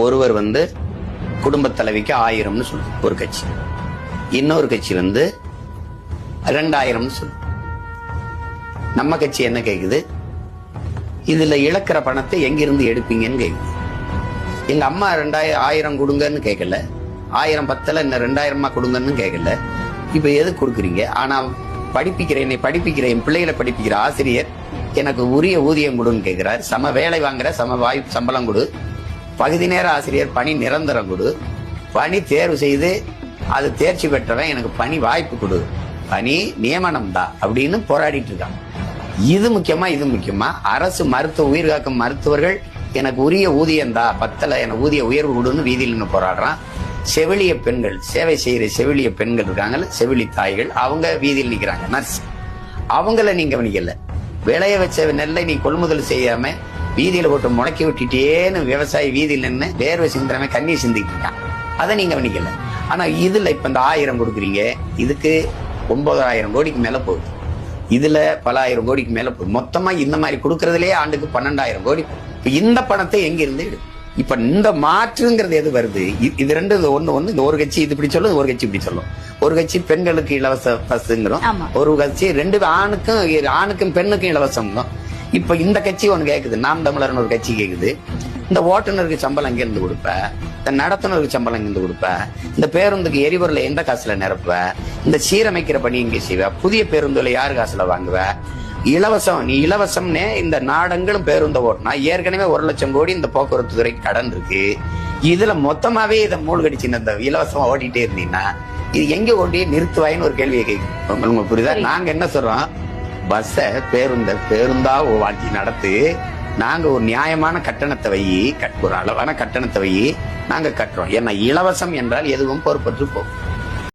ஒருவர் குடும்ப தலைவிக்கு 1000 சொல்லுது ஒரு கட்சி, இன்னொரு கட்சி 2000 சொல்லு. நம்ம கட்சி என்ன கேக்குது? இதுல இழக்கிற பணத்தை எங்கிருந்து எடுப்பீங்கன்னு கேக்குது. எங்க அம்மா 2000 கொடுங்கன்னு கேட்கல, 1000 பத்தல இன்னும் 2000 கொடுங்கன்னு கேட்கல. இப்ப எது கொடுக்குறீங்க? ஆனா என்னை படிப்பிக்கிற என் பிள்ளைகளை படிப்பிக்கிற ஆசிரியர் எனக்கு உரிய ஊதியம் கொடுன்னு கேட்கிறார். சம வேலை வாங்குற சம வாய்ப்பு சம்பளம் கொடு, பகுதி நேர ஆசிரியர் பணி நிரந்தரம் கொடு, பணி தேர்வு செய்து அது தேர்ச்சி பெற்றவன் எனக்கு பணி வாய்ப்பு கொடு, பணி நியமனம் தான் அப்படின்னு போராடிட்டு இருக்காங்க. இது முக்கியமா அரசு உயிர் காக்கும் மருத்துவர்கள் எனக்கு உரிய ஊதியம் தான் பத்தல, எனக்கு ஊதிய உயர்வு கொடுன்னு வீதியில் போராடுறான். செவிலிய பெண்கள், சேவை செய்யற செவிலிய பெண்கள் இருக்காங்கல்ல, செவிலி தாய்கள், அவங்க வீதியில் நிக்கிறாங்க. நர்ஸ் அவங்கள நீங்க கவனிக்கல. விளைய வச்ச நெல்லை நீ கொள்முதல் செய்யாம வீதியில போட்டு முளைக்கி விட்டுட்டேன்னு விவசாயி வீதியில் நின்று வேர்வை சிந்துறவன் கண்ணீர் சிந்திட்டு இருக்கான். அதை நீங்க கவனிக்கல. ஆனா இதுல இப்ப இந்த 1000 கொடுக்குறீங்க, இதுக்கு 9000 கோடிக்கு மேல போகுது. இதுல பல ஆயிரம் கோடிக்கு மேல போகுது. மொத்தமா இந்த மாதிரி கொடுக்கறதுலயே ஆண்டுக்கு 12000 கோடி. இந்த பணத்தை எங்க இருந்து எடுக்கும்? இப்ப இந்த மாற்றுங்கிறது எது வருது? இது ரெண்டு ஒண்ணு இந்த ஒரு கட்சி இது இப்படி சொல்லும், ஒரு கட்சி இப்படி சொல்லும். ஒரு கட்சி பெண்களுக்கு இலவச பஸ்ங்கிறோம், ஒரு கட்சி ஆணுக்கும் பெண்ணுக்கும் இலவசம். இப்ப இந்த கட்சி ஒண்ணு கேக்குது, நாம் தமிழர்னு ஒரு கட்சி கேக்குது, இந்த ஓட்டுநருக்கு சம்பளம் எங்க இருந்து கொடுப்ப, இந்த நடத்துனருக்கு சம்பளம் எங்க இருந்து கொடுப்ப, இந்த பேருந்துக்கு எரிபொருளை எந்த காசுல நிரப்புவ, இந்த சீரமைக்கிற பணி இங்க செய்வ, புதிய பேருந்துல யாரு காசுல வாங்குவ, இலவசம் நீ இலவசம்னே இந்த நாடங்களும் பேருந்து ஓட்டினா ஏற்கனவே 1,00,000 கோடி இந்த போக்குவரத்து துறைக்கு கடன் இருக்கு. இதுல மொத்தமாவே இதை மூழ்கடிச்சு இந்த இலவசமா ஓட்டிட்டே இருந்தீங்கன்னா இது எங்க ஓட்டி நிறுத்துவாயின்னு ஒரு கேள்வியை கேட்கும். உங்களுக்கு புரியுதா? நாங்க என்ன சொல்றோம், பஸ்ஸ பேருந்தா வாங்கி நடத்து, நாங்க ஒரு நியாயமான கட்டணத்தை ஒரு அளவான கட்டணத்தை நாங்க கட்டுறோம். ஏன்னா இலவசம் என்றால் எதுவும் பொறுப்பற்று போகும்.